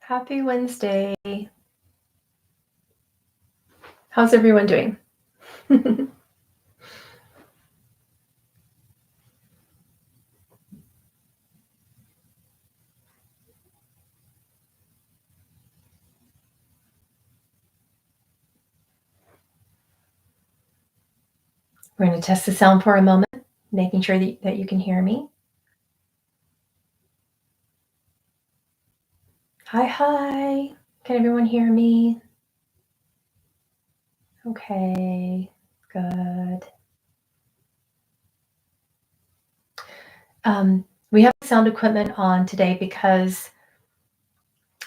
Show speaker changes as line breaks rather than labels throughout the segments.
Happy Wednesday. How's everyone doing? We're going to test the sound for a moment, making sure that you can hear me. Hi. Can everyone hear me? Okay, good. We have sound equipment on today because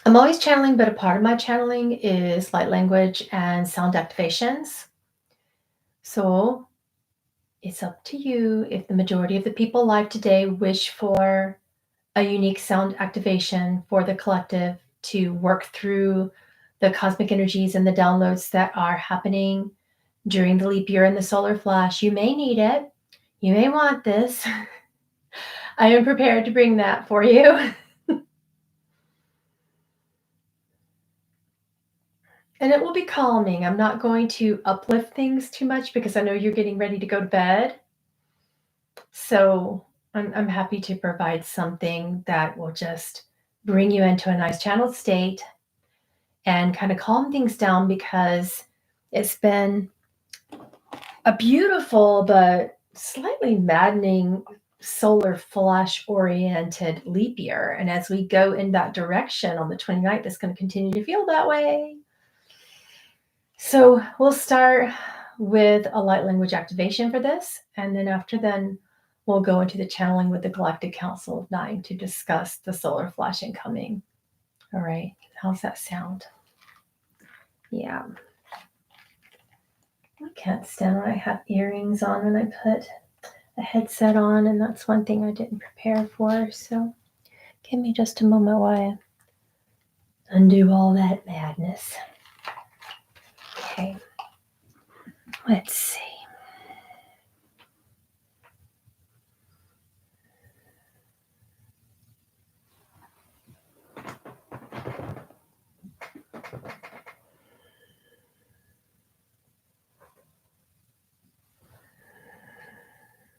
I'm always channeling, but a part of my channeling is light language and sound activations. So it's up to you if the majority of the people live today wish for a unique sound activation for the collective to work through the cosmic energies and the downloads that are happening during the leap year and the solar flash. You may need it. You may want this. I am prepared to bring that for you. And it will be calming. I'm not going to uplift things too much because I know you're getting ready to go to bed. So I'm happy to provide something that will just bring you into a nice channeled state and kind of calm things down, because it's been a beautiful but slightly maddening solar flash oriented leap year. And as we go in that direction on the 29th, it's going to continue to feel that way. So we'll start with a light language activation for this. And then after then, we'll go into the channeling with the Galactic Council of Nine to discuss the solar flash incoming. All right. How's that sound? Yeah. I can't stand when I have earrings on when I put a headset on, and that's one thing I didn't prepare for. So give me just a moment while I undo all that madness. Okay. Let's see.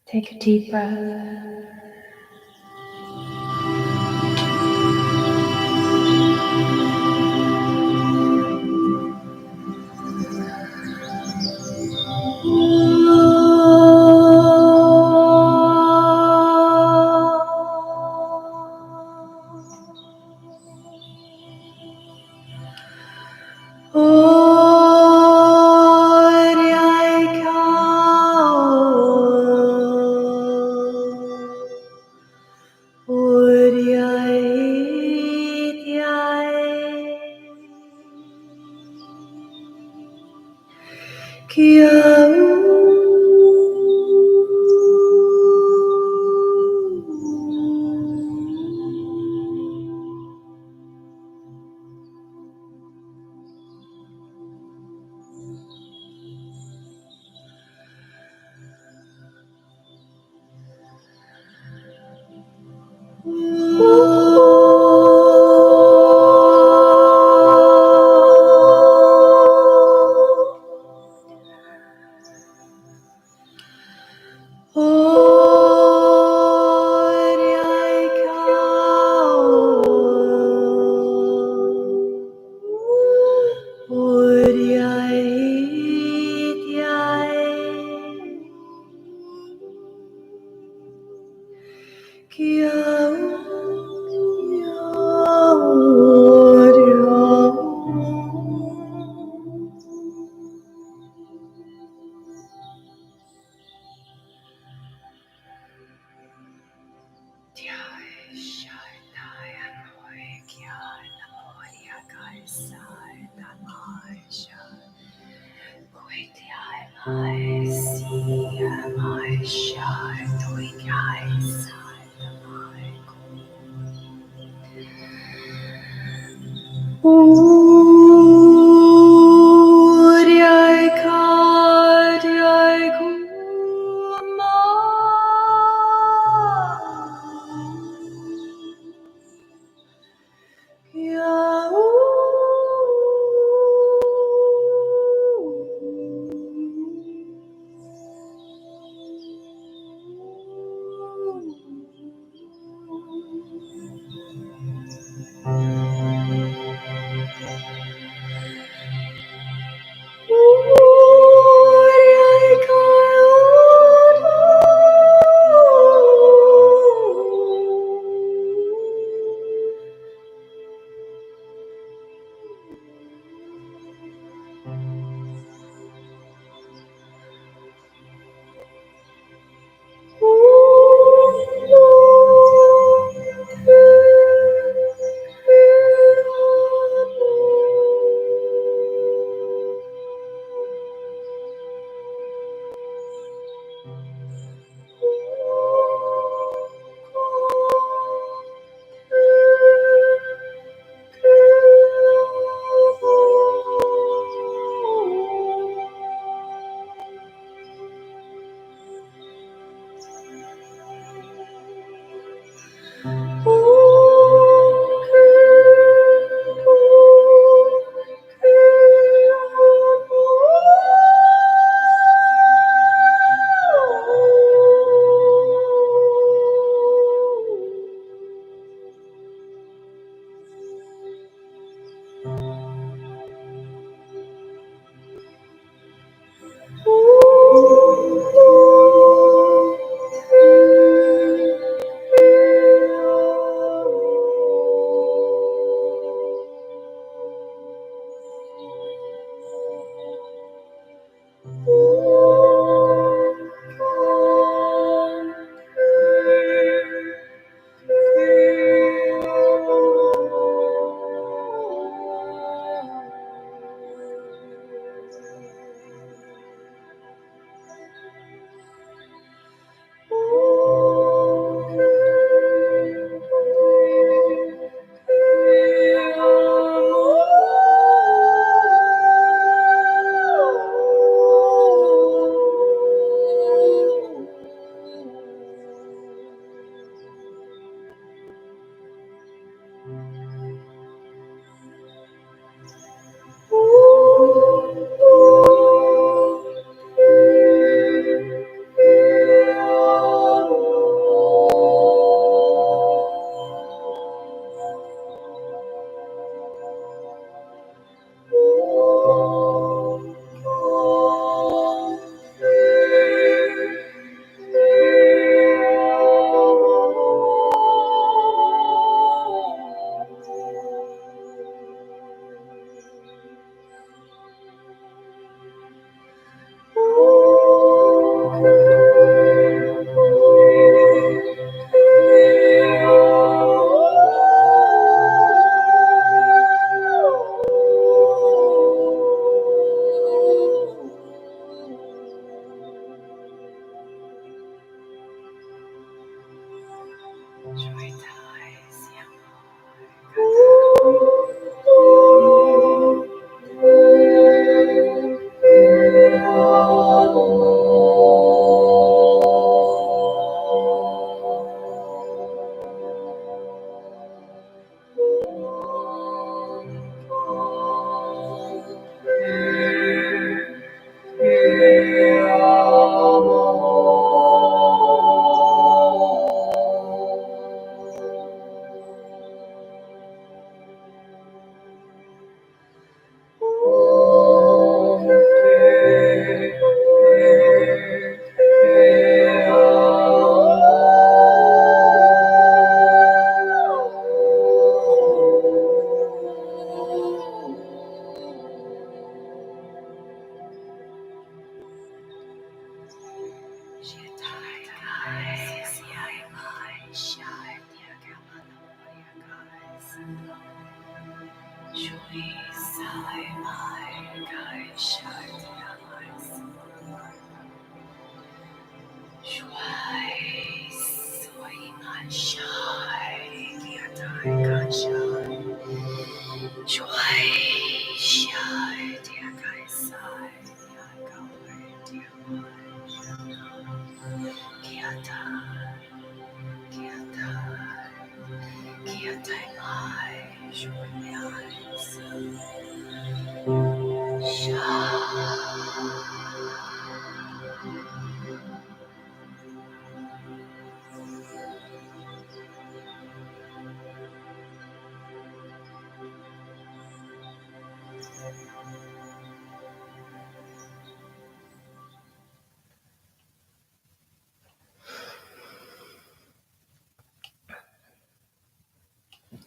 Take a deep breath. Yeah.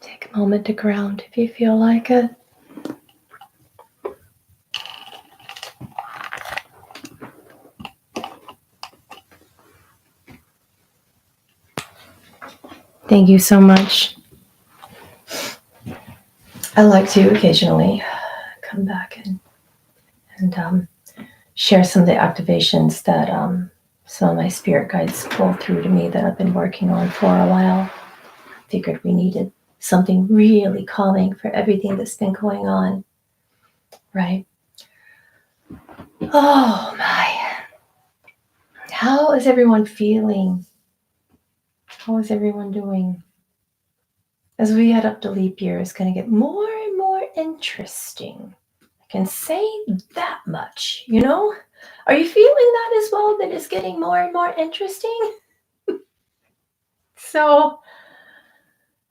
Take a moment to ground if you feel like it. Thank you so much. I like to occasionally come back and share some of the activations that some of my spirit guides pull through to me that I've been working on for a while. Figured we needed something really calming for everything that's been going on, right? Oh my. How is everyone feeling? How is everyone doing? as we head up to leap year, it's going to get more and more interesting. I can say that much, you know? Are you feeling that as well? That it's getting more and more interesting? So,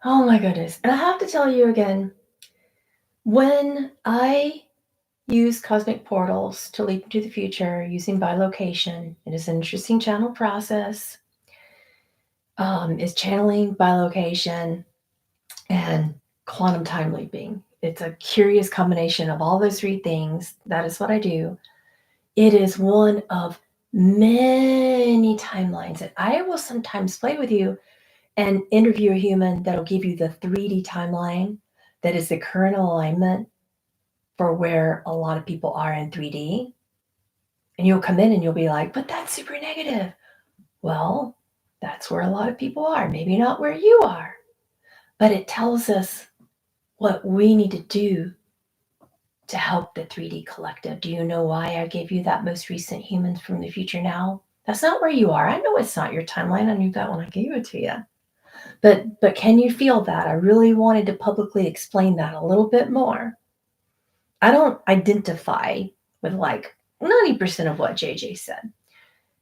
oh my goodness. And I have to tell you again, when I use cosmic portals to leap into the future using bilocation, it is an interesting channel process. Is channeling bilocation and quantum time leaping. It's a curious combination of all those three things. That is what I do. It is one of many timelines that I will sometimes play with you and interview a human that'll give you the 3D timeline that is the current alignment for where a lot of people are in 3D. And you'll come in and you'll be like, but that's super negative. Well, that's where a lot of people are, maybe not where you are, but it tells us what we need to do to help the 3D collective. Do you know why I gave you that most recent Humans from the Future Now? That's not where you are. I know it's not your timeline. I knew that when I gave it to you. But can you feel that? I really wanted to publicly explain that a little bit more. I don't identify with like 90% of what JJ said.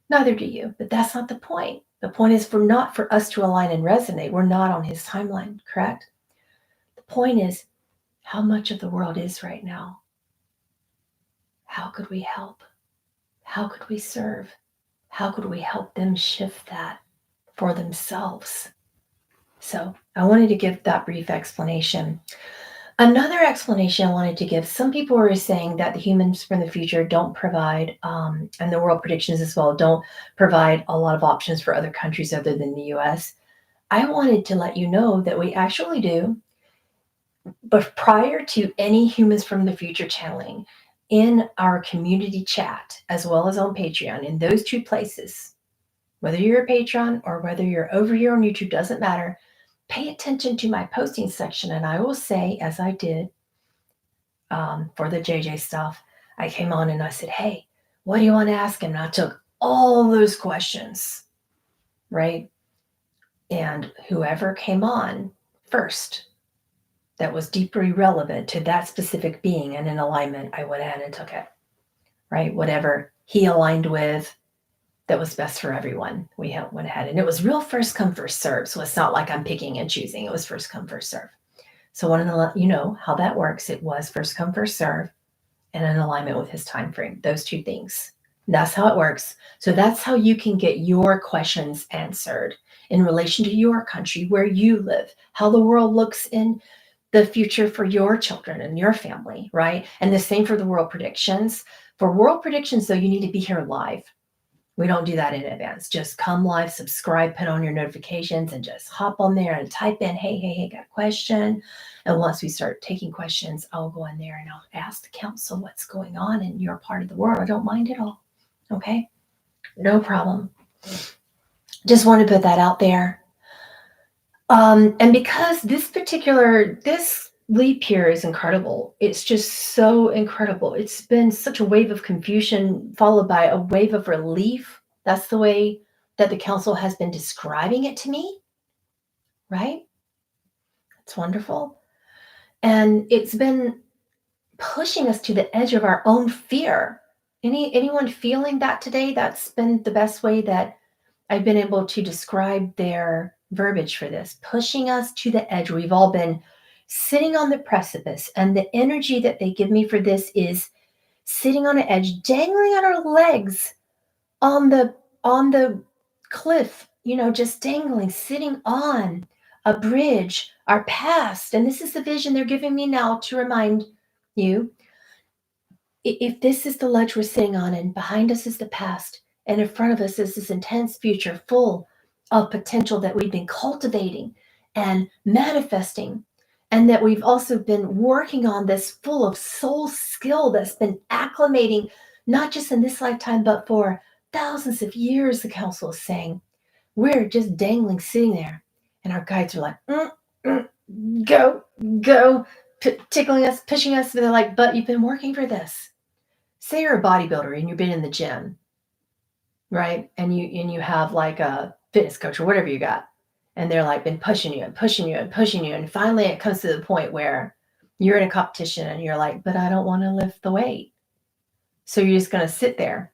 Neither do you, but that's not the point. The point is not for us to align and resonate. We're not on his timeline, correct? The point is how much of the world is right now. How could we help? How could we serve? How could we help them shift that for themselves? So I wanted to give that brief explanation. Another explanation I wanted to give, some people were saying that the Humans from the Future don't provide, and the world predictions as well, don't provide a lot of options for other countries other than the US. I wanted to let you know that we actually do. But prior to any Humans from the Future channeling, in our community chat, as well as on Patreon, in those two places, whether you're a patron or whether you're over here on YouTube, doesn't matter. Pay attention to my posting section, and I will say, as I did for the JJ stuff, I came on and I said, hey, what do you want to ask him? And I took all those questions, right? And whoever came on first that was deeply relevant to that specific being and in alignment, I went ahead and took it, right? Whatever he aligned with that was best for everyone, we went ahead. And it was real first come, first serve. So it's not like I'm picking and choosing. It was first come, first serve. So I wanted to let you know how that works. It was first come, first serve and in alignment with his time frame. Those two things. That's how it works. So that's how you can get your questions answered in relation to your country, where you live, how the world looks in the future for your children and your family, right? And the same for the world predictions. For world predictions, though, you need to be here live. We don't do that in advance. Just come live, subscribe, put on your notifications, and just hop on there and type in, hey, got a question. And once we start taking questions, I'll go in there and I'll ask the council what's going on in your part of the world. I don't mind at all. Okay? No problem. Just want to put that out there. And because this leap year is incredible. It's just so incredible. It's been such a wave of confusion followed by a wave of relief. That's the way that the council has been describing it to me, right? It's wonderful. And it's been pushing us to the edge of our own fear. Anyone feeling that today? That's been the best way that I've been able to describe their verbiage for this, pushing us to the edge. We've all been sitting on the precipice, and the energy that they give me for this is sitting on an edge, dangling on our legs on the cliff, just dangling, sitting on a bridge, our past. And this is the vision they're giving me now to remind you, if this is the ledge we're sitting on, and behind us is the past, and in front of us is this intense future full of potential that we've been cultivating and manifesting, and that we've also been working on, this full of soul skill that's been acclimating, not just in this lifetime, but for thousands of years, the council is saying. We're just dangling, sitting there, and our guides are like, go, tickling us, pushing us. They're like, but you've been working for this. Say you're a bodybuilder and you've been in the gym, right? And you have like a fitness coach or whatever you got, And they're like been pushing you and pushing you and pushing you. And finally it comes to the point where you're in a competition and you're like, but I don't want to lift the weight. So you're just going to sit there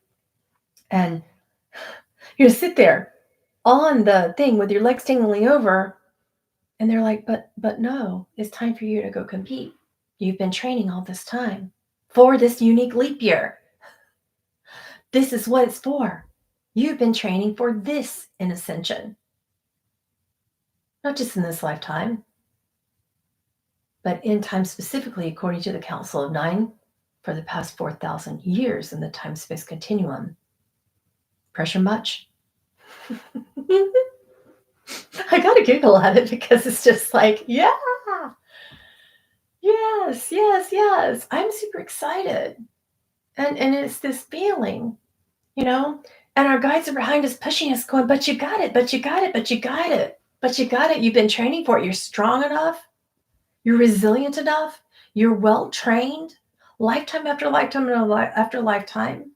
and you're going to sit there on the thing with your legs dangling over. And they're like, but no, it's time for you to go compete. You've been training all this time for this unique leap year. This is what it's for. You've been training for this in ascension. Not just in this lifetime, but in time specifically, according to the Council of Nine, for the past 4,000 years in the time-space continuum. Pressure much? I got to giggle at it because it's just like, yeah, yes, yes, yes. I'm super excited. And it's this feeling, you know, and our guides are behind us, pushing us, going, but you got it, but you got it, but you got it, but you got it. You've been training for it. You're strong enough. You're resilient enough. You're well trained. Lifetime after lifetime after lifetime.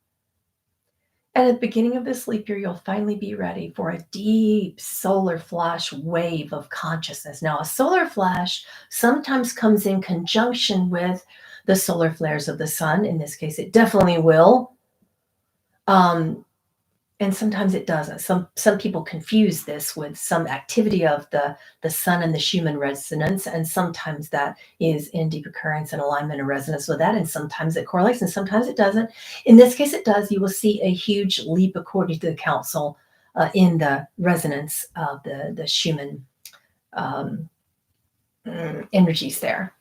And at the beginning of this leap year, you'll finally be ready for a deep solar flash wave of consciousness. Now, a solar flash sometimes comes in conjunction with the solar flares of the sun. In this case, it definitely will. And sometimes it doesn't. Some people confuse this with some activity of the sun and the Schumann resonance, and sometimes that is in deep occurrence and alignment and resonance with that, and sometimes it correlates and sometimes it doesn't. In this case, it does. You will see a huge leap according to the council in the resonance of the Schumann energies there,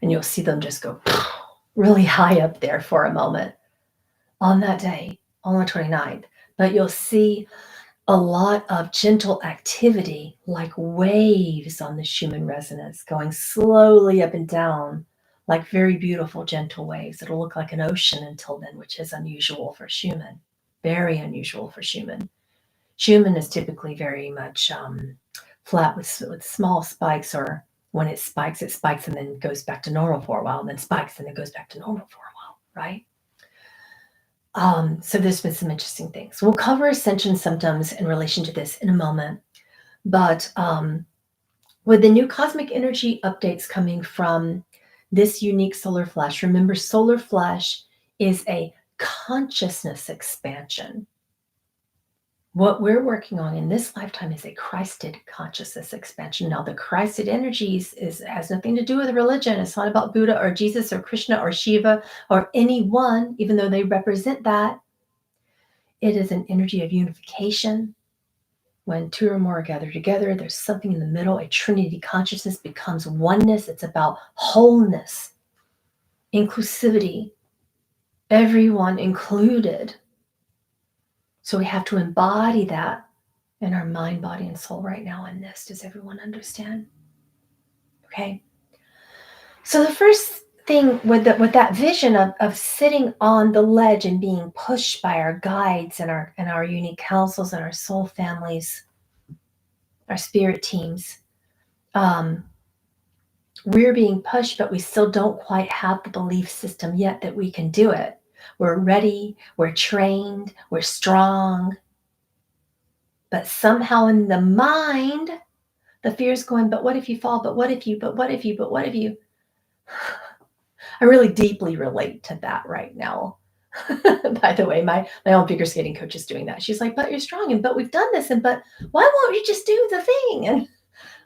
and you'll see them just go really high up there for a moment on that day, on the 29th. But you'll see a lot of gentle activity like waves on the Schumann resonance going slowly up and down, like very beautiful, gentle waves. It'll look like an ocean until then, which is unusual for Schumann, very unusual for Schumann. Schumann is typically very much flat with small spikes, or when it spikes and then goes back to normal for a while, and then spikes and then goes back to normal for a while, right? So there's been some interesting things. We'll cover ascension symptoms in relation to this in a moment. But with the new cosmic energy updates coming from this unique solar flash, remember, solar flash is a consciousness expansion. What we're working on in this lifetime is a Christed consciousness expansion. Now, the Christed energies has nothing to do with religion. It's not about Buddha or Jesus or Krishna or Shiva or anyone, even though they represent that. It is an energy of unification. When two or more are gathered together, there's something in the middle. A Trinity consciousness becomes oneness. It's about wholeness, inclusivity, everyone included. So we have to embody that in our mind, body, and soul right now in this. Does everyone understand? Okay. So the first thing with that vision of sitting on the ledge and being pushed by our guides and our unique councils and our soul families, our spirit teams, we're being pushed, but we still don't quite have the belief system yet that we can do it. We're ready, we're trained, we're strong. But somehow in the mind, the fear is going, but what if you fall? But what if you, but what if you, but what if you? I really deeply relate to that right now. By the way, my own figure skating coach is doing that. She's like, but you're strong, and but we've done this, and but why won't you just do the thing? And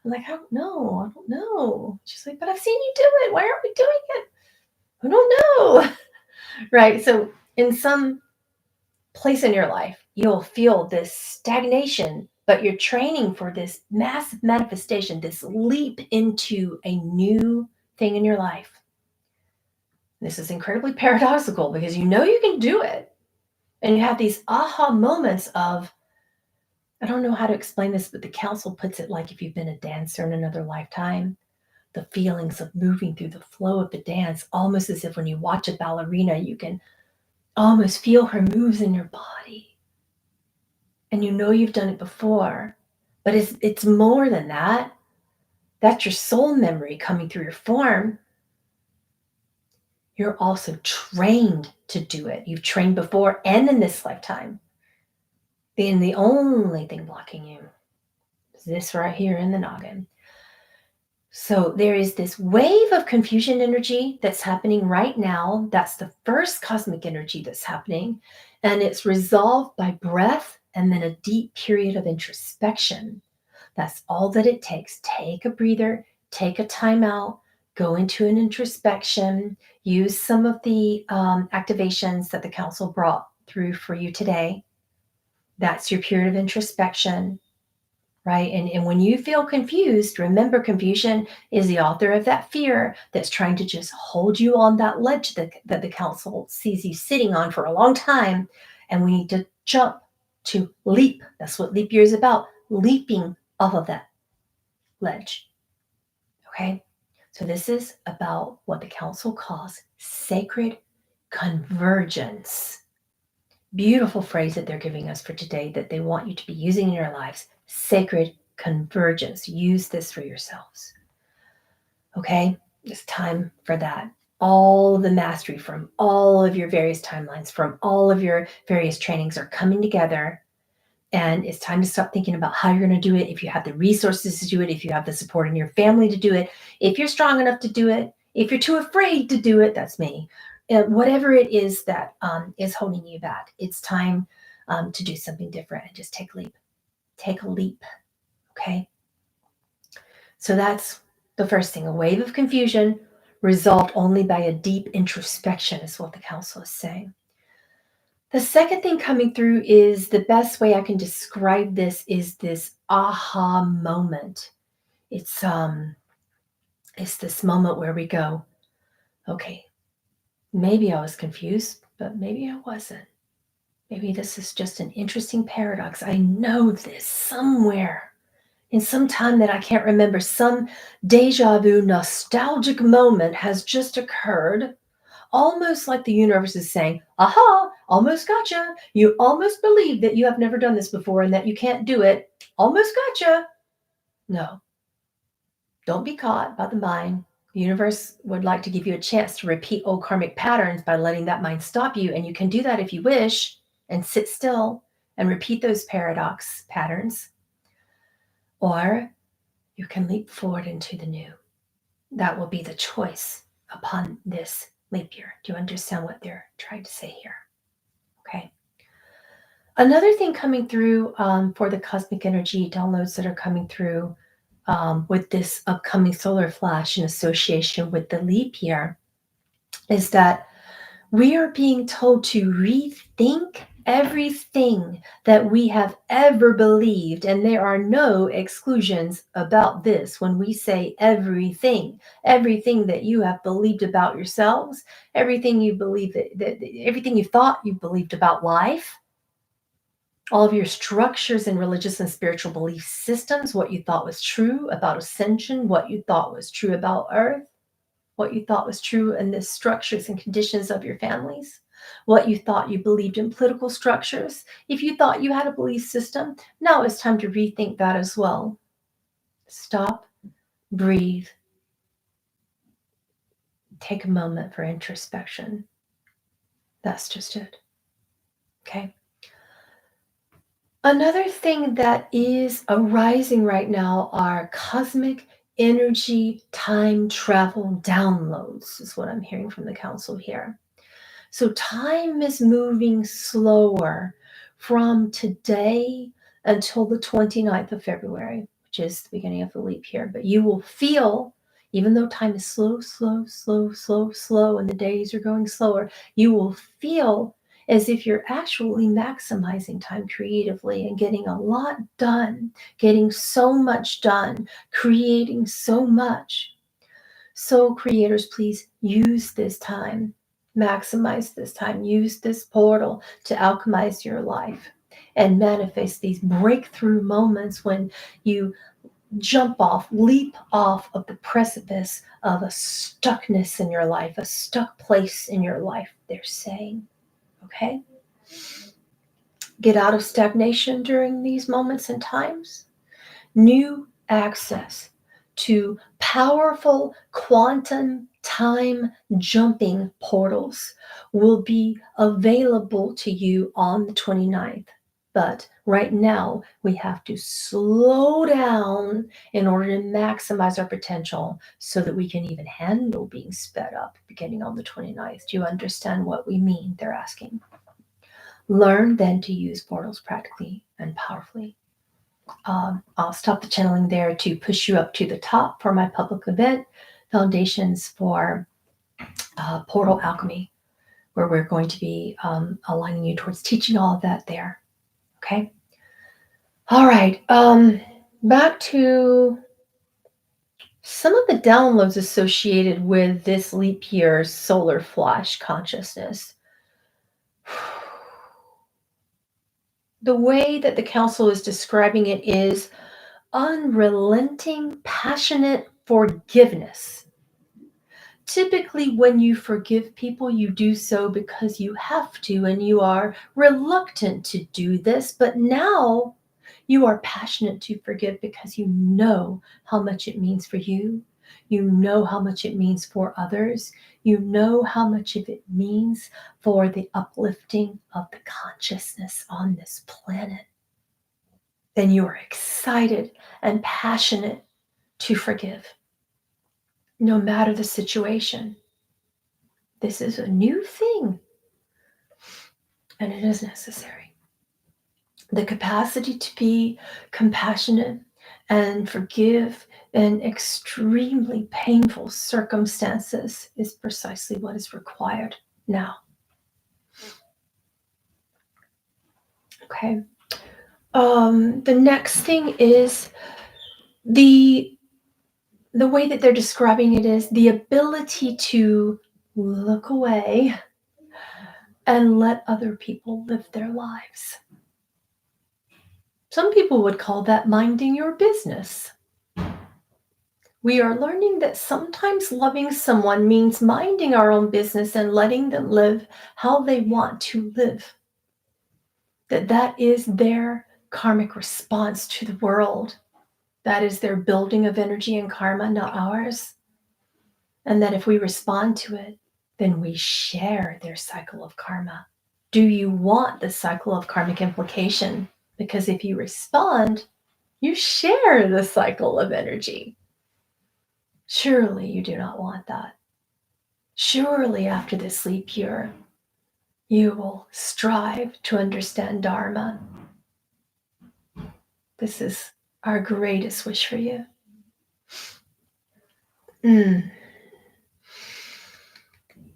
I'm like, I don't know. She's like, but I've seen you do it. Why aren't we doing it? I don't know. Right. So in some place in your life, you'll feel this stagnation, but you're training for this massive manifestation, this leap into a new thing in your life. This is incredibly paradoxical because you know you can do it. And you have these aha moments of, I don't know how to explain this, but the council puts it like if you've been a dancer in another lifetime, the feelings of moving through the flow of the dance, almost as if when you watch a ballerina, you can almost feel her moves in your body. And you know you've done it before, but it's more than that. That's your soul memory coming through your form. You're also trained to do it. You've trained before and in this lifetime. And the only thing blocking you This right here in the noggin. So there is this wave of confusion energy that's happening right now. That's the first cosmic energy that's happening. And it's resolved by breath and then a deep period of introspection. That's all that it takes. Take a breather, take a time out, go into an introspection, use some of the activations that the council brought through for you today. That's your period of introspection, right? And when you feel confused, remember confusion is the author of that fear that's trying to just hold you on that ledge that the council sees you sitting on for a long time. And we need to jump to leap. That's what leap year is about, leaping off of that ledge. Okay? So this is about what the council calls sacred convergence. Beautiful phrase that they're giving us for today that they want you to be using in your lives. Sacred convergence. Use this for yourselves. Okay? It's time for that. All of the mastery from all of your various timelines, from all of your various trainings are coming together. And it's time to stop thinking about how you're going to do it. If you have the resources to do it, if you have the support in your family to do it, if you're strong enough to do it, if you're too afraid to do it, that's me. Whatever it is that is holding you back, it's time to do something different and just take a leap. Take a leap. Okay. So that's the first thing. A wave of confusion resolved only by a deep introspection is what the council is saying. The second thing coming through is the best way I can describe this is this aha moment. It's this moment where we go, okay, maybe I was confused, but maybe I wasn't. Maybe this is just an interesting paradox. I know this somewhere in some time that I can't remember. Some deja vu nostalgic moment has just occurred. Almost like the universe is saying, aha, almost gotcha. You almost believe that you have never done this before and that you can't do it. Almost gotcha. No, don't be caught by the mind. The universe would like to give you a chance to repeat old karmic patterns by letting that mind stop you. And you can do that if you wish and sit still and repeat those paradox patterns. Or you can leap forward into the new. That will be the choice upon this leap year. Do you understand what they're trying to say here? Okay. Another thing coming through for the cosmic energy downloads that are coming through with this upcoming solar flash in association with the leap year is that we are being told to rethink everything that we have ever believed. And there are no exclusions about this when we say everything that you have believed about yourselves, everything you believe that everything you thought you believed about life, all of your structures and religious and spiritual belief systems, what you thought was true about ascension, what you thought was true about earth, what you thought was true in the structures and conditions of your families, what you thought you believed in political structures. If you thought you had a belief system, now it's time to rethink that as well. Stop, breathe, take a moment for introspection. That's just it. Okay. Another thing that is arising right now are cosmic energy time travel downloads, is what I'm hearing from the council here. So time is moving slower from today until the 29th of February, which is the beginning of the leap year. But you will feel, even though time is slow, and the days are going slower, you will feel as if you're actually maximizing time creatively and getting a lot done, getting so much done, creating so much. So creators, please use this time, maximize this time, use this portal to alchemize your life and manifest these breakthrough moments when you jump off, leap off of the precipice of a stuckness in your life, a stuck place in your life, they're saying. Okay? Get out of stagnation during these moments and times. New access to powerful quantum time jumping portals will be available to you on the 29th. But right now, we have to slow down in order to maximize our potential so that we can even handle being sped up beginning on the 29th. Do you understand what we mean? They're asking. Learn then to use portals practically and powerfully. I'll stop the channeling there to push you up to the top for my public event, Foundations for Portal Alchemy, where we're going to be aligning you towards teaching all of that there. Okay? All right. Back to some of the downloads associated with this leap year solar flash consciousness. The way that the council is describing it is unrelenting, passionate forgiveness. Typically, when you forgive people, you do so because you have to, and you are reluctant to do this. But now you are passionate to forgive because you know how much it means for you. You know how much it means for others. You know how much of it means for the uplifting of the consciousness on this planet. Then you are excited and passionate to forgive, no matter the situation. This is a new thing, and it is necessary. The capacity to be compassionate and forgive in extremely painful circumstances is precisely what is required now. Okay. The next thing is the way that they're describing it is the ability to look away and let other people live their lives. Some people would call that minding your business. We are learning that sometimes loving someone means minding our own business and letting them live how they want to live. That is their karmic response to the world. That is their building of energy and karma, not ours. And that if we respond to it, then we share their cycle of karma. Do you want the cycle of karmic implication? Because if you respond, you share the cycle of energy. Surely you do not want that. Surely after this leap year, you will strive to understand Dharma. This is our greatest wish for you.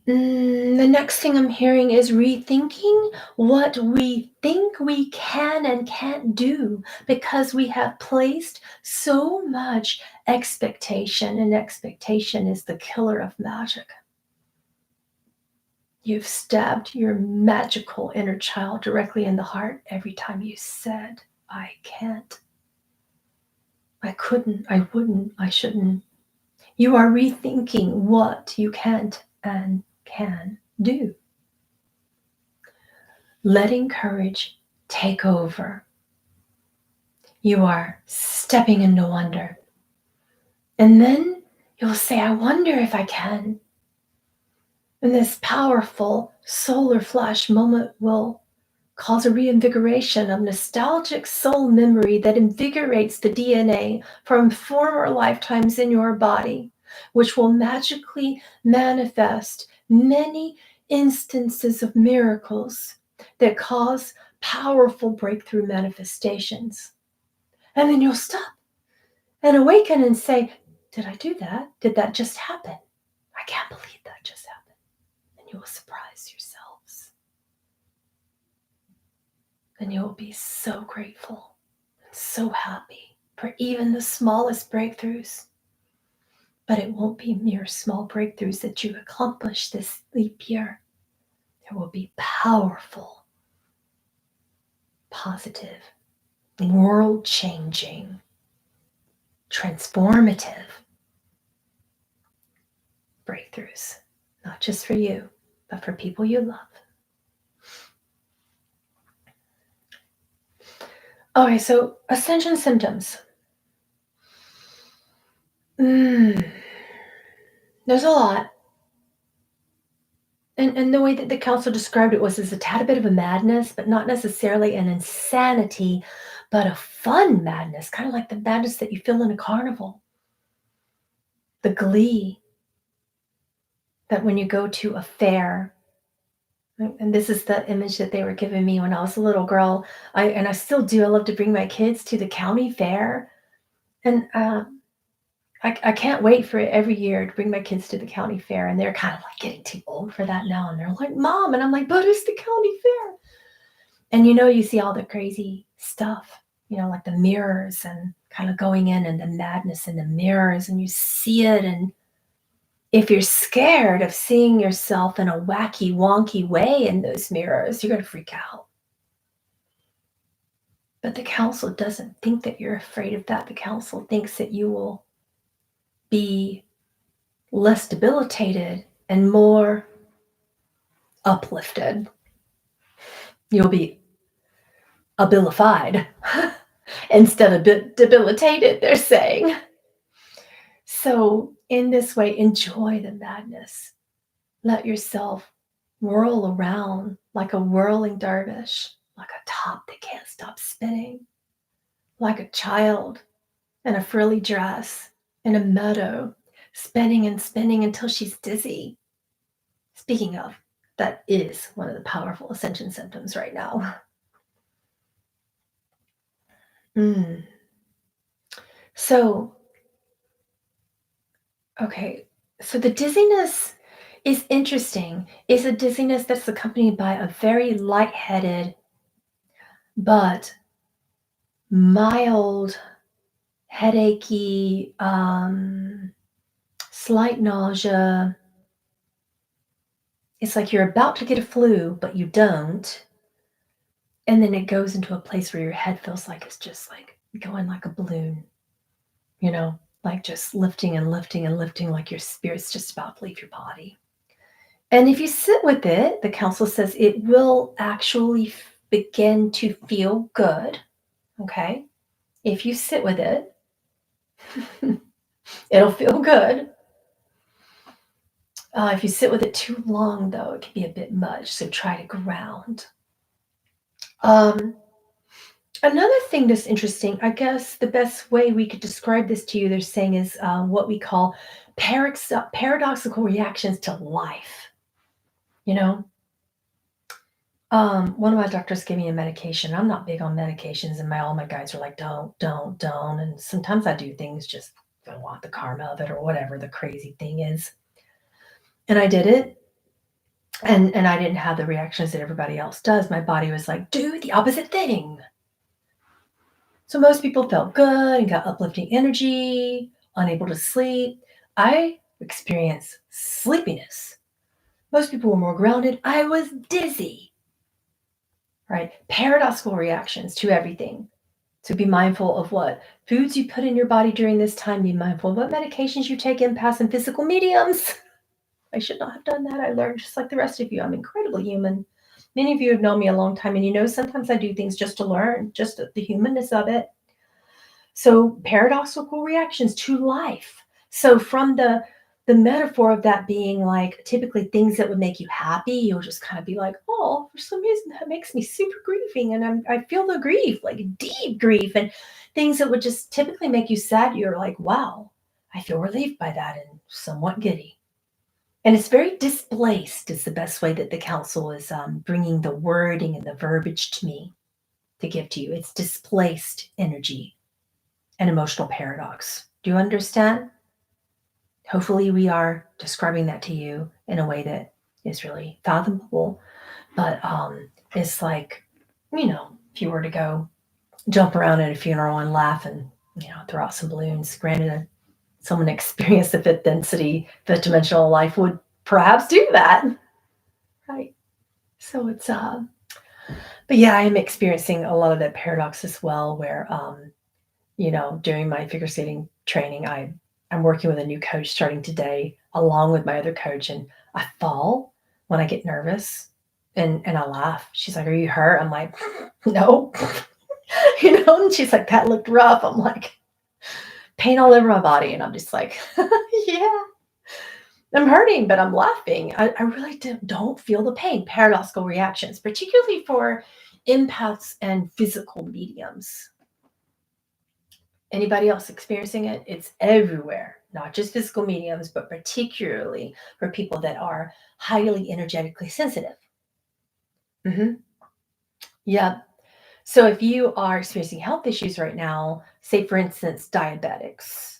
The next thing I'm hearing is rethinking what we think we can and can't do because we have placed so much expectation, and expectation is the killer of magic. You've stabbed your magical inner child directly in the heart every time you said, I can't, I couldn't, I wouldn't, I shouldn't. You are rethinking what you can't and can do. Letting courage take over. You are stepping into wonder. And then you'll say, I wonder if I can. And this powerful solar flash moment will cause a reinvigoration of nostalgic soul memory that invigorates the DNA from former lifetimes in your body, which will magically manifest many instances of miracles that cause powerful breakthrough manifestations. And then you'll stop and awaken and say, did I do that? Did that just happen? I can't believe that just happened. And you will surprise yourselves. And you will be so grateful and so happy for even the smallest breakthroughs. But it won't be mere small breakthroughs that you accomplish this leap year. There will be powerful, positive, world-changing, transformative breakthroughs, not just for you, but for people you love. Okay, so ascension symptoms. There's a lot. And the way that the counselor described it was as a tad bit of a madness, but not necessarily an insanity, but a fun madness, kind of like the madness that you feel in a carnival. The glee that when you go to a fair, and this is the image that they were giving me when I was a little girl. I still do. I love to bring my kids to the county fair, and I can't wait for it every year to bring my kids to the county fair. And they're kind of like getting too old for that now, and they're like, "Mom," and I'm like, "But it's the county fair." And you see all the crazy stuff, like the mirrors and kind of going in and the madness in the mirrors, and you see it. And if you're scared of seeing yourself in a wacky, wonky way in those mirrors, you're going to freak out. But the council doesn't think that you're afraid of that. The council thinks that you will be less debilitated and more uplifted. You'll be abilified instead of debilitated, they're saying. So, in this way, enjoy the madness. Let yourself whirl around like a whirling dervish, like a top that can't stop spinning, like a child in a frilly dress in a meadow, spinning and spinning until she's dizzy. Speaking of, that is one of the powerful ascension symptoms right now. Mm. So, okay, so the dizziness is interesting. It's a dizziness that's accompanied by a very lightheaded but mild headachy, slight nausea. It's like you're about to get a flu, but you don't. And then it goes into a place where your head feels like it's just like going like a balloon, like just lifting and lifting and lifting, like your spirit's just about to leave your body. And if you sit with it, the council says it will actually begin to feel good. Okay. If you sit with it, it'll feel good. If you sit with it too long, though, it can be a bit much. So try to ground. Um, Another thing that's interesting, I guess the best way we could describe this to you, they're saying, is what we call paradoxical reactions to life. You know, one of my doctors gave me a medication. I'm not big on medications, and all my guides are like, don't. And sometimes I do things just don't want the karma of it or whatever the crazy thing is. And I did it, and I didn't have the reactions that everybody else does. My body was like, do the opposite thing. So most people felt good and got uplifting energy, unable to sleep. I experienced sleepiness. Most people were more grounded. I was dizzy, right? Paradoxical reactions to everything. So be mindful of what foods you put in your body during this time. Be mindful of what medications you take, empaths and physical mediums. I should not have done that. I learned just like the rest of you. I'm incredibly human. Many of you have known me a long time, and sometimes I do things just to learn, just the humanness of it. So paradoxical reactions to life. So from the metaphor of that being like typically things that would make you happy, you'll just kind of be like, oh, for some reason that makes me super grieving, and I feel the grief, like deep grief, and things that would just typically make you sad. You're like, wow, I feel relieved by that and somewhat giddy. And it's very displaced, is the best way that the council is bringing the wording and the verbiage to me to give to you. It's displaced energy and emotional paradox. Do you understand? Hopefully, we are describing that to you in a way that is really fathomable. But it's like, if you were to go jump around at a funeral and laugh and, throw out some balloons, granted, someone experienced the fifth dimensional life would perhaps do that. Right. So it's, but yeah, I am experiencing a lot of that paradox as well, where, during my figure skating training, I'm working with a new coach starting today, along with my other coach, and I fall when I get nervous, and I laugh. She's like, "Are you hurt?" I'm like, "No," and she's like, "That looked rough." I'm like, pain all over my body, and I'm just like, "Yeah." I'm hurting, but I'm laughing. I really don't feel the pain. Paradoxical reactions, particularly for empaths and physical mediums. Anybody else experiencing it? It's everywhere, not just physical mediums, but particularly for people that are highly energetically sensitive. Hmm. Yeah. So if you are experiencing health issues right now, say for instance, diabetics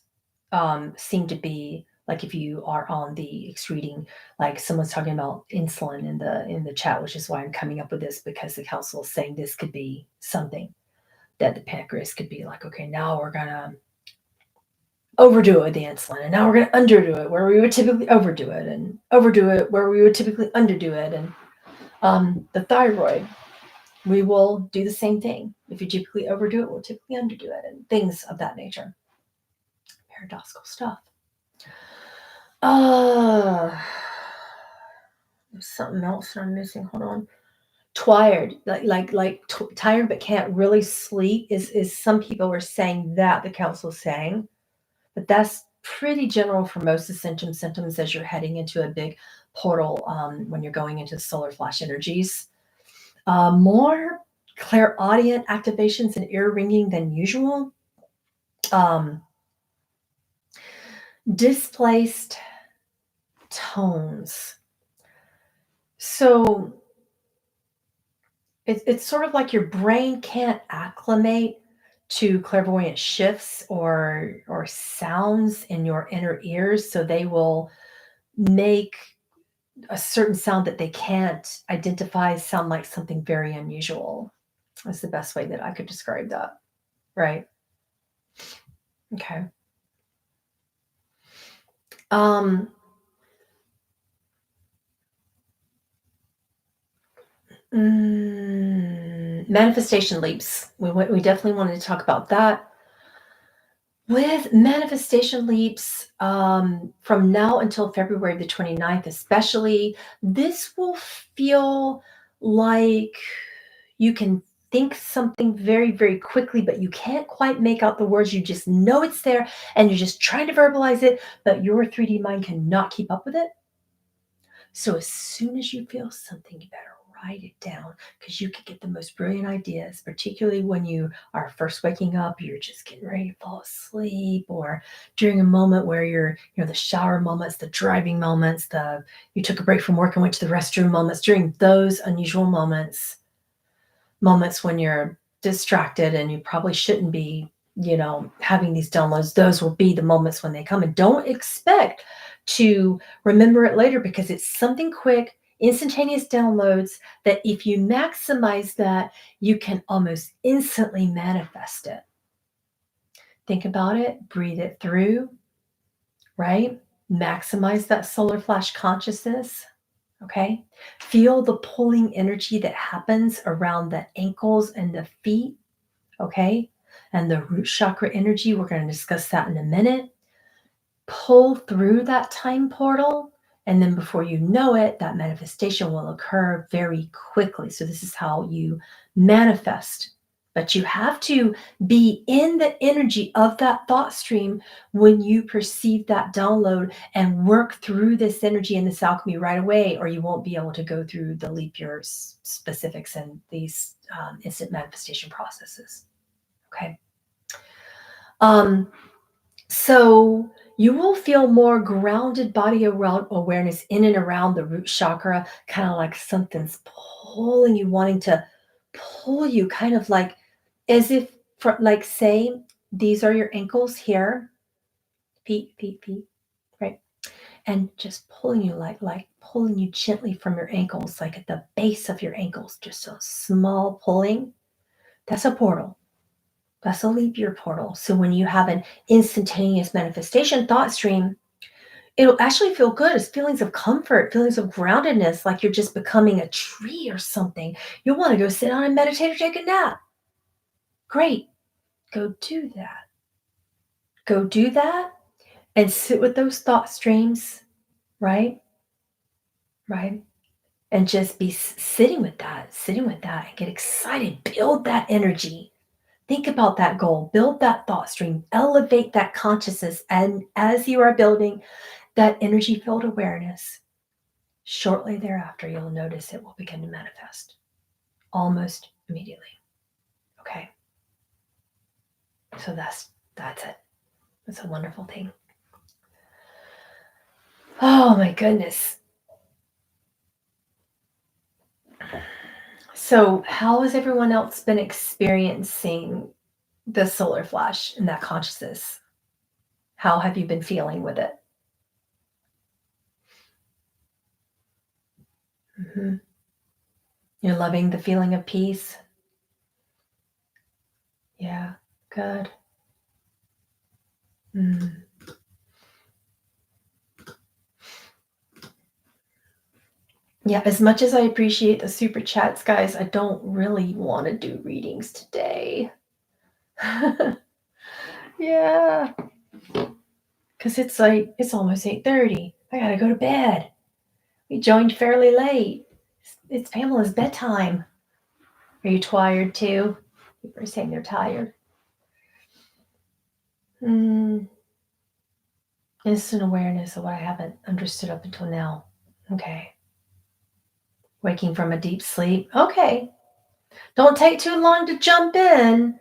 seem to be like if you are on the excreting, like someone's talking about insulin in the chat, which is why I'm coming up with this because the council is saying this could be something that the pancreas could be like, okay, now we're gonna overdo it with the insulin, and now we're gonna underdo it where we would typically overdo it, and overdo it where we would typically underdo it, and the thyroid we will do the same thing. If you typically overdo it, we'll typically underdo it, and things of that nature. Paradoxical stuff. Uh, there's something else that I'm missing. Hold on. Tired, tired but can't really sleep is some people are saying that the council's saying, but that's pretty general for most of the symptoms as you're heading into a big portal when you're going into solar flash energies. More clairaudient activations and ear ringing than usual. Um, displaced tones. So it's sort of like your brain can't acclimate to clairvoyant shifts or sounds in your inner ears, so they will make a certain sound that they can't identify sound like something very unusual. That's the best way that I could describe that. Right. Okay. Um, manifestation leaps. We definitely wanted to talk about that. With manifestation leaps, from now until February the 29th, especially, this will feel like you can think something very, very quickly, but you can't quite make out the words. You just know it's there and you're just trying to verbalize it, but your 3D mind cannot keep up with it. So as soon as you feel something, you better write it down because you could get the most brilliant ideas, particularly when you are first waking up, you're just getting ready to fall asleep, or during a moment where the shower moments, the driving moments, the you took a break from work and went to the restroom moments, during those unusual moments when you're distracted and you probably shouldn't be, having these downloads, those will be the moments when they come. And don't expect to remember it later because it's something quick, instantaneous downloads that if you maximize that, you can almost instantly manifest it. Think about it, breathe it through, right? Maximize that solar flash consciousness. Okay. Feel the pulling energy that happens around the ankles and the feet. Okay. And the root chakra energy, we're going to discuss that in a minute. Pull through that time portal. And then before you know it, that manifestation will occur very quickly. So, this is how you manifest. But you have to be in the energy of that thought stream when you perceive that download and work through this energy and this alchemy right away, or you won't be able to go through the leap year specifics and these instant manifestation processes. Okay. So you will feel more grounded body awareness in and around the root chakra, kind of like something's pulling you, wanting to pull you, kind of like as if, for like, say, these are your ankles here, feet, right? And just pulling you like pulling you gently from your ankles, like at the base of your ankles, just a small pulling. That's a portal. That's a leap year portal. So when you have an instantaneous manifestation thought stream, it'll actually feel good. It's feelings of comfort, feelings of groundedness, like you're just becoming a tree or something. You'll want to go sit down and meditate or take a nap. Great. Go do that. Go do that and sit with those thought streams, right? Right. And just be sitting with that and get excited. Build that energy. Think about that goal, build that thought stream, elevate that consciousness. And as you are building, that energy field awareness, shortly thereafter, you'll notice it will begin to manifest almost immediately. Okay. So that's it. It's a wonderful thing. Oh my goodness. So how has everyone else been experiencing the solar flash and that consciousness? How have you been feeling with it? Hmm. You're loving the feeling of peace? Yeah, good. Mm. Yeah, as much as I appreciate the super chats, guys, I don't really want to do readings today. Yeah, because it's almost 8:30. I gotta go to bed. We joined fairly late. It's Pamela's bedtime. Are you tired too? People are saying they're tired. Mm, instant awareness of what I haven't understood up until now. Okay. Waking from a deep sleep. Okay. Don't take too long to jump in.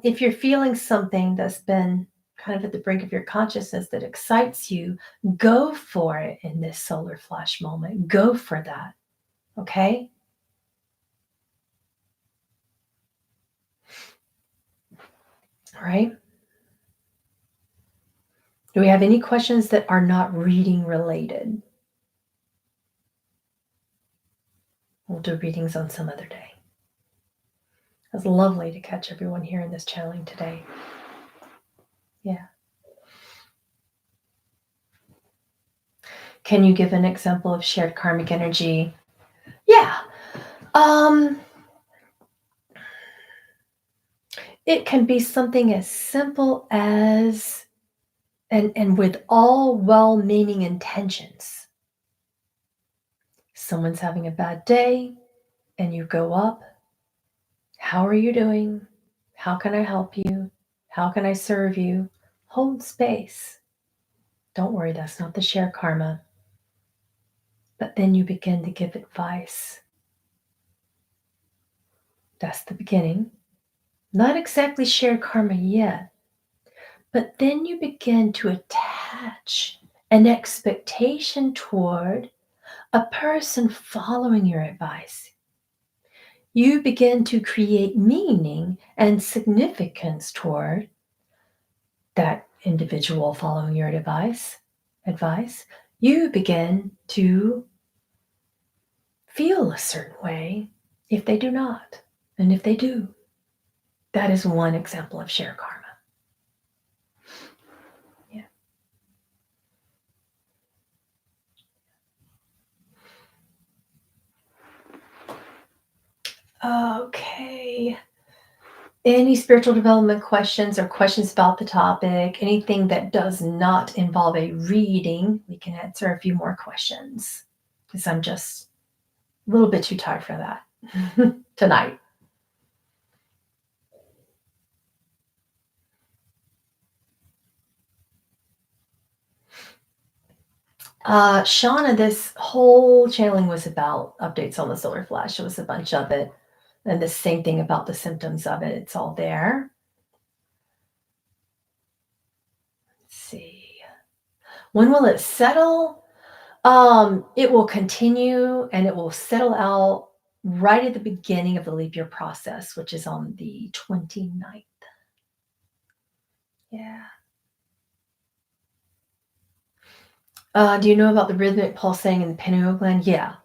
If you're feeling something that's been kind of at the brink of your consciousness that excites you, go for it in this solar flash moment. Go for that. Okay. All right. Do we have any questions that are not reading related? We'll do readings on some other day. It was lovely to catch everyone here in this channeling today. Yeah. Can you give an example of shared karmic energy? Yeah. Um, it can be something as simple as, and with all well-meaning intentions. Someone's having a bad day and you go up. How are you doing? How can I help you? How can I serve you? Hold space. Don't worry, that's not the share karma. But then you begin to give advice. That's the beginning. Not exactly shared karma yet, but then you begin to attach an expectation toward a person following your advice. You begin to create meaning and significance toward that individual following your advice. You begin to feel a certain way if they do not. And if they do, that is one example of share karma. Yeah. Okay. Any spiritual development questions or questions about the topic, anything that does not involve a reading, we can answer a few more questions because I'm just a little bit too tired for that tonight. Shauna, this whole channeling was about updates on the solar flash. It was a bunch of it. And the same thing about the symptoms of it. It's all there. Let's see. When will it settle? It will continue and it will settle out right at the beginning of the leap year process, which is on the 29th. Yeah. Do you know about the rhythmic pulsing in the pineal gland? Yeah.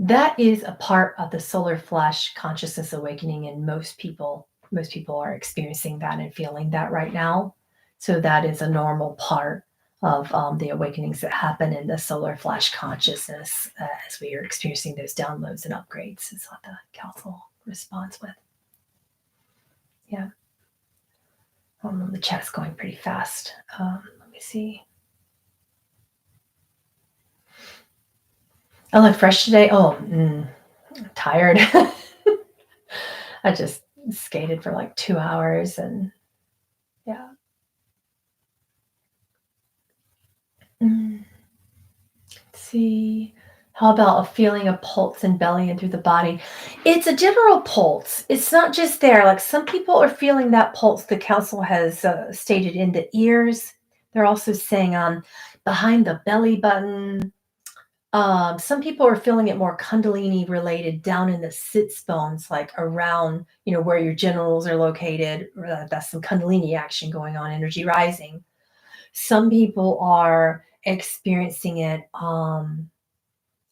That is a part of the solar flash consciousness awakening, and most people are experiencing that and feeling that right now. So that is a normal part of the awakenings that happen in the solar flash consciousness as we are experiencing those downloads and upgrades. Is what the council responds with. Yeah, the chat's going pretty fast. Let me see. I look fresh today. Oh, I'm tired. I just skated for like 2 hours and yeah. see. How about a feeling of pulse in belly and through the body? It's a general pulse. It's not just there. Like some people are feeling that pulse. The council has stated in the ears. They're also saying behind the belly button. Some people are feeling it more Kundalini related down in the sits bones, like around, where your genitals are located. That's some Kundalini action going on, energy rising. Some people are experiencing it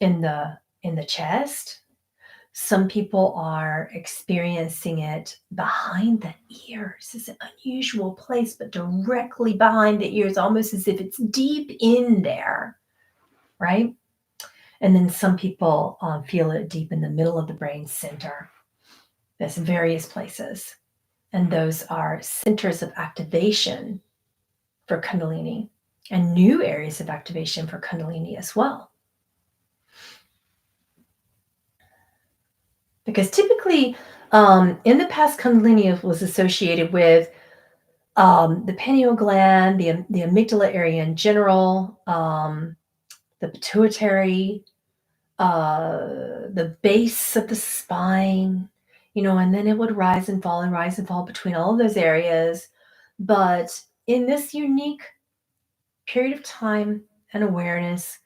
in the chest. Some people are experiencing it behind the ears. It's an unusual place, but directly behind the ears, almost as if it's deep in there, right? And then some people feel it deep in the middle of the brain center. There's various places. And those are centers of activation for Kundalini and new areas of activation for Kundalini as well. Because typically, in the past, Kundalini was associated with the pineal gland, the amygdala area in general, the pituitary, the base of the spine, and then it would rise and fall between all of those areas. But in this unique period of time and awareness,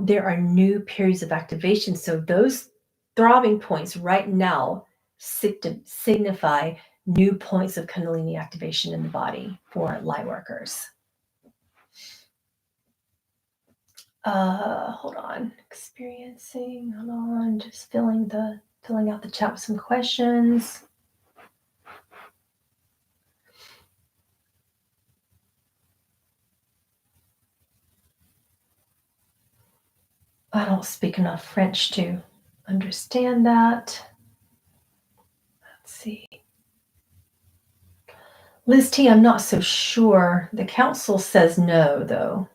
there are new periods of activation. So those throbbing points right now signify new points of Kundalini activation in the body for light workers. Hold on. Experiencing. Hold on. Just filling out the chat with some questions. I don't speak enough French to understand that. Let's see. Liz T, I'm not so sure. The council says no, though.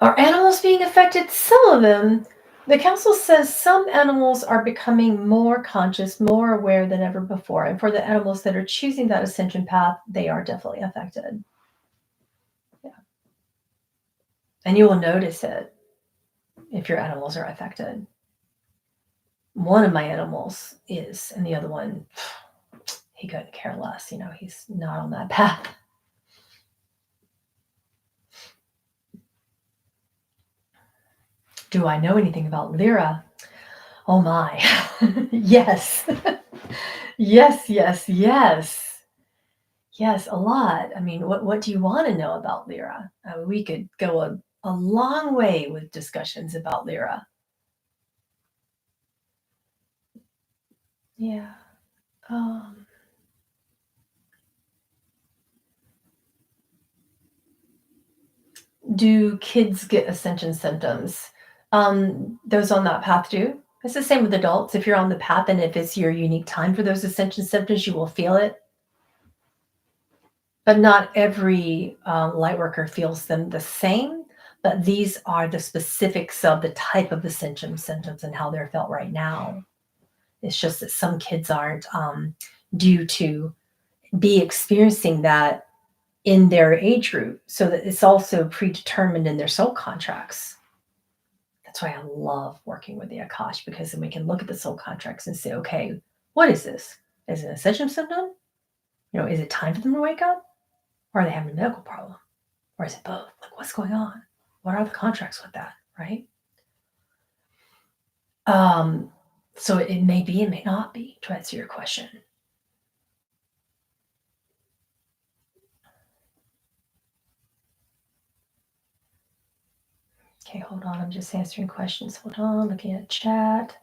Are animals being affected? Some of them. The council says some animals are becoming more conscious, more aware than ever before. And for the animals that are choosing that ascension path, they are definitely affected. Yeah. And you will notice it if your animals are affected. One of my animals is, and the other one, he couldn't care less. He's not on that path. Do I know anything about Lyra? Oh my. Yes. Yes. Yes, a lot. I mean, what do you want to know about Lyra? We could go a long way with discussions about Lyra. Yeah. Do kids get ascension symptoms? Those on that path do. It's the same with adults. If you're on the path and if it's your unique time for those ascension symptoms, you will feel it. But not every light worker feels them the same. But these are the specifics of the type of ascension symptoms and how they're felt right now. It's just that some kids aren't due to be experiencing that in their age group, so that it's also predetermined in their soul contracts. That's why I love working with the Akash, because then we can look at the soul contracts and say, okay, what is this? Is it an ascension symptom? Is it time for them to wake up? Or are they having a medical problem? Or is it both? Like, what's going on? What are the contracts with that, right? So it may be, it may not be, to answer your question. Okay, hold on. I'm just answering questions. Hold on, looking at chat.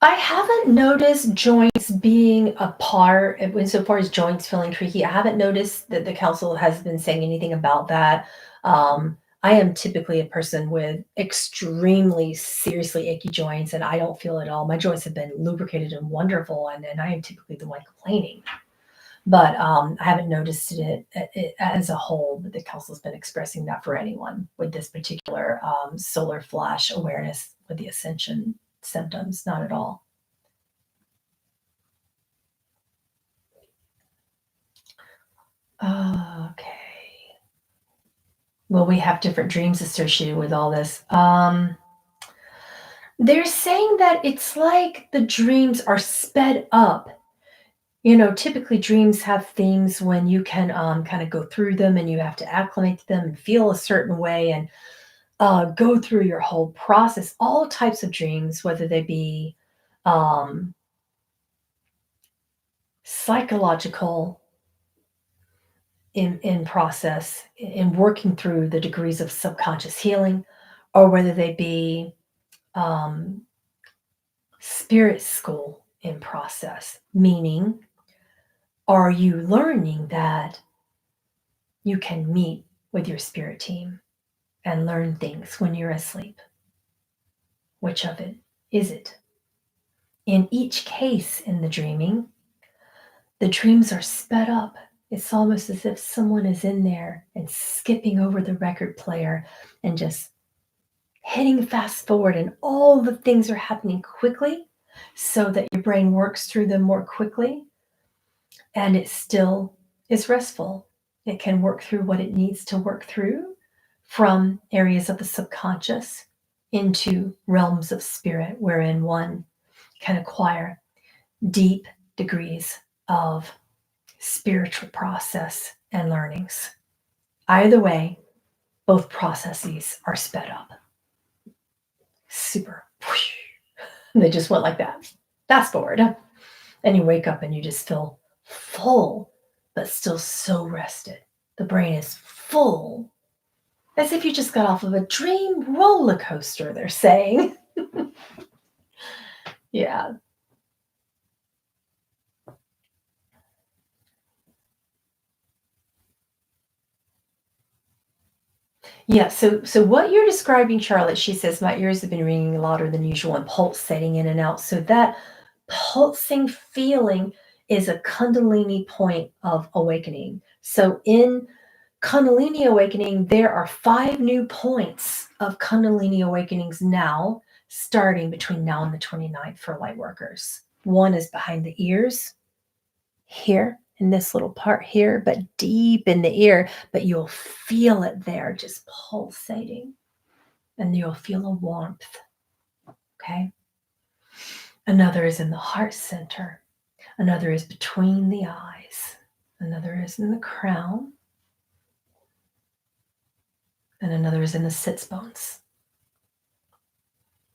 I haven't noticed joints being a part, insofar as joints feeling creaky. I haven't noticed that the council has been saying anything about that. I am typically a person with extremely seriously achy joints, and I don't feel it at all. My joints have been lubricated and wonderful, and I am typically the one complaining. But I haven't noticed it as a whole, but the council's been expressing that for anyone with this particular solar flash awareness with the ascension symptoms, not at all. Okay. Well, we have different dreams associated with all this. They're saying that it's like the dreams are sped up. Typically dreams have themes when you can kind of go through them and you have to acclimate to them and feel a certain way and go through your whole process. All types of dreams, whether they be um, psychological in process, in working through the degrees of subconscious healing, or whether they be um, spirit school in process, meaning, are you learning that you can meet with your spirit team and learn things when you're asleep? Which of it is it? In each case in the dreams are sped up. It's almost as if someone is in there and skipping over the record player and just hitting fast forward, and all the things are happening quickly so that your brain works through them more quickly, and it still is restful. It can work through what it needs to work through from areas of the subconscious into realms of spirit, wherein one can acquire deep degrees of spiritual process and learnings. Either way, both processes are sped up. Super. And they just went like that. Fast forward. And you wake up and you just feel full, but still so rested. The brain is full, as if you just got off of a dream roller coaster, they're saying. Yeah. Yeah, so what you're describing, Charlotte, she says, my ears have been ringing louder than usual and pulsating in and out. So that pulsing feeling is a Kundalini point of awakening. So in Kundalini awakening, there are 5 new points of Kundalini awakenings now, starting between now and the 29th for light workers. One is behind the ears, here in this little part here, but deep in the ear, but you'll feel it there just pulsating, and you'll feel a warmth. Okay. Another is in the heart center. Another is between the eyes. Another is in the crown. And another is in the sits bones.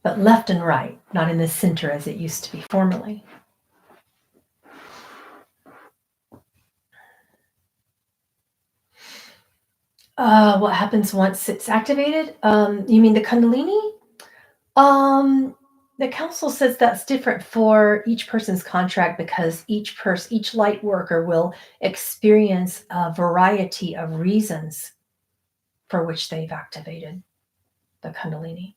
But left and right, not in the center as it used to be formerly. What happens once it's activated? You mean the Kundalini? The council says that's different for each person's contract because each light worker will experience a variety of reasons for which they've activated the Kundalini.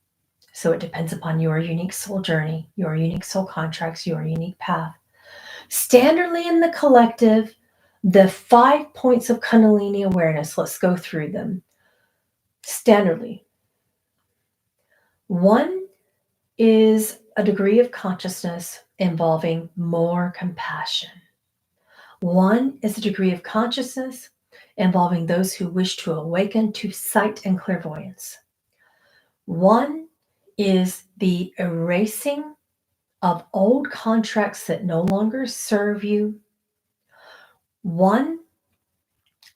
So it depends upon your unique soul journey, your unique soul contracts, your unique path. Standardly in the collective, the 5 points of Kundalini awareness, let's go through them. Standardly, 1 is a degree of consciousness involving more compassion. 1 is a degree of consciousness involving those who wish to awaken to sight and clairvoyance. 1 is the erasing of old contracts that no longer serve you. 1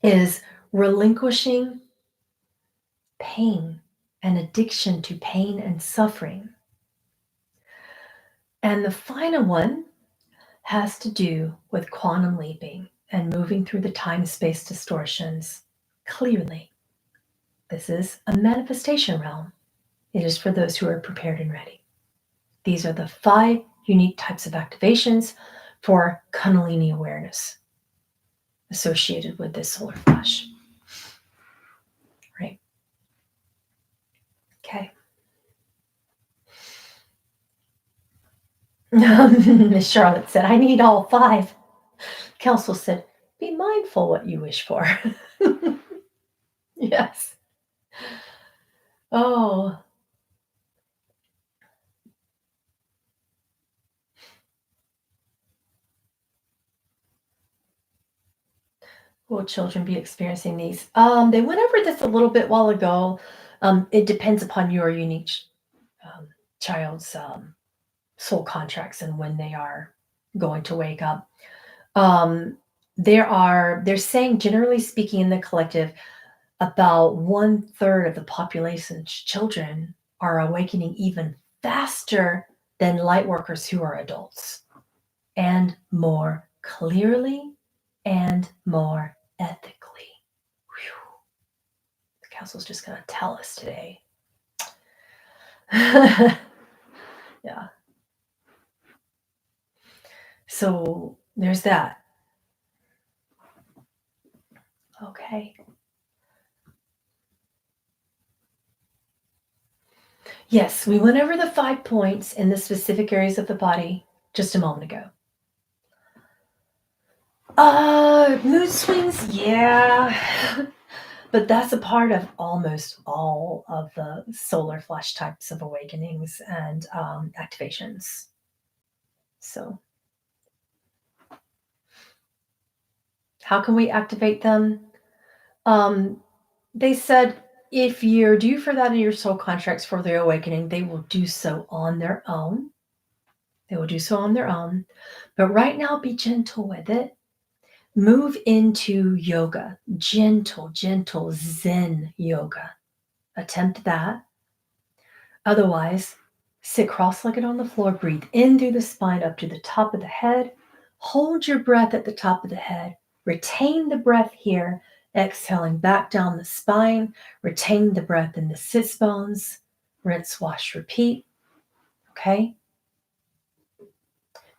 is relinquishing pain and addiction to pain and suffering. And the final one has to do with quantum leaping and moving through the time-space distortions clearly. This is a manifestation realm. It is for those who are prepared and ready. These are the 5 unique types of activations for Kundalini awareness associated with this solar flash. Right? Okay. Miss Charlotte said, I need all 5. Council said, be mindful what you wish for. Yes. Oh, Will children be experiencing these? They went over this a little bit while ago. It depends upon your unique um, child's soul contracts and when they are going to wake up. Um, they're saying, generally speaking, in the collective, about one third of the population's children are awakening even faster than light workers who are adults, and more clearly and more ethically. Whew. The council's just going to tell us today. Yeah. So there's that. Okay. Yes, we went over the 5 points in the specific areas of the body just a moment ago. Mood swings, yeah. But that's a part of almost all of the solar flash types of awakenings and activations. So, how can we activate them? Um, they said if you're due for that in your soul contracts for their awakening, they will do so on their own. They will do so on their own. But right now, be gentle with it. Move into yoga, gentle Zen yoga. Attempt that. Otherwise, sit cross-legged on the floor, breathe in through the spine up to the top of the head. Hold your breath at the top of the head. Retain the breath here, exhaling back down the spine. Retain the breath in the sits bones. Rinse, wash, repeat. Okay?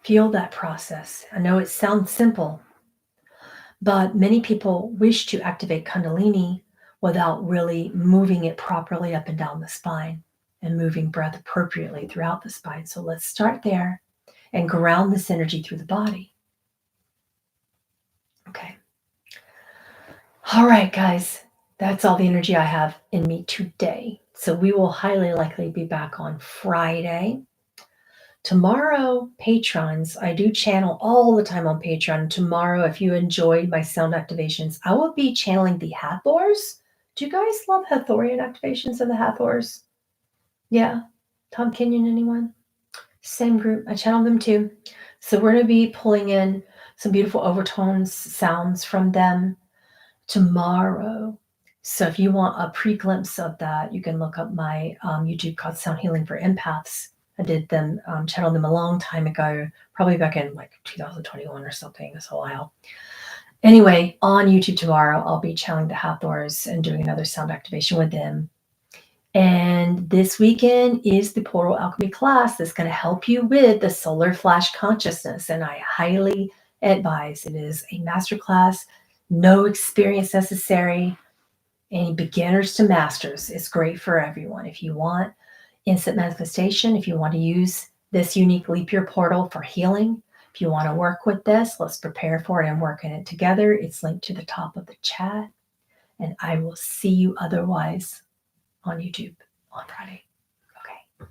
Feel that process. I know it sounds simple, but many people wish to activate Kundalini without really moving it properly up and down the spine and moving breath appropriately throughout the spine. So let's start there and ground this energy through the body. Okay. All right, guys, that's all the energy I have in me today. So we will highly likely be back on Friday. Tomorrow, patrons, I do channel all the time on Patreon. Tomorrow, if you enjoyed my sound activations, I will be channeling the Hathors. Do you guys love Hathorian activations of the Hathors? Yeah? Tom Kenyon, anyone? Same group. I channel them too. So we're going to be pulling in some beautiful overtones, sounds from them tomorrow. So if you want a pre-glimpse of that, you can look up my YouTube called Sound Healing for Empaths. I did them, channeled them a long time ago, probably back in like 2021 or something. It's a while. Anyway, on YouTube tomorrow, I'll be channeling the Hathors and doing another sound activation with them. And this weekend is the Portal Alchemy class that's going to help you with the solar flash consciousness. And I highly advise it is a masterclass, no experience necessary, any beginners to masters. It's great for everyone. If you want instant manifestation, if you want to use this unique leap year portal for healing, if you want to work with this, let's prepare for it and work in it together. It's linked to the top of the chat. And I will see you otherwise on YouTube on Friday. Okay.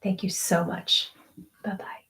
Thank you so much. Bye-bye.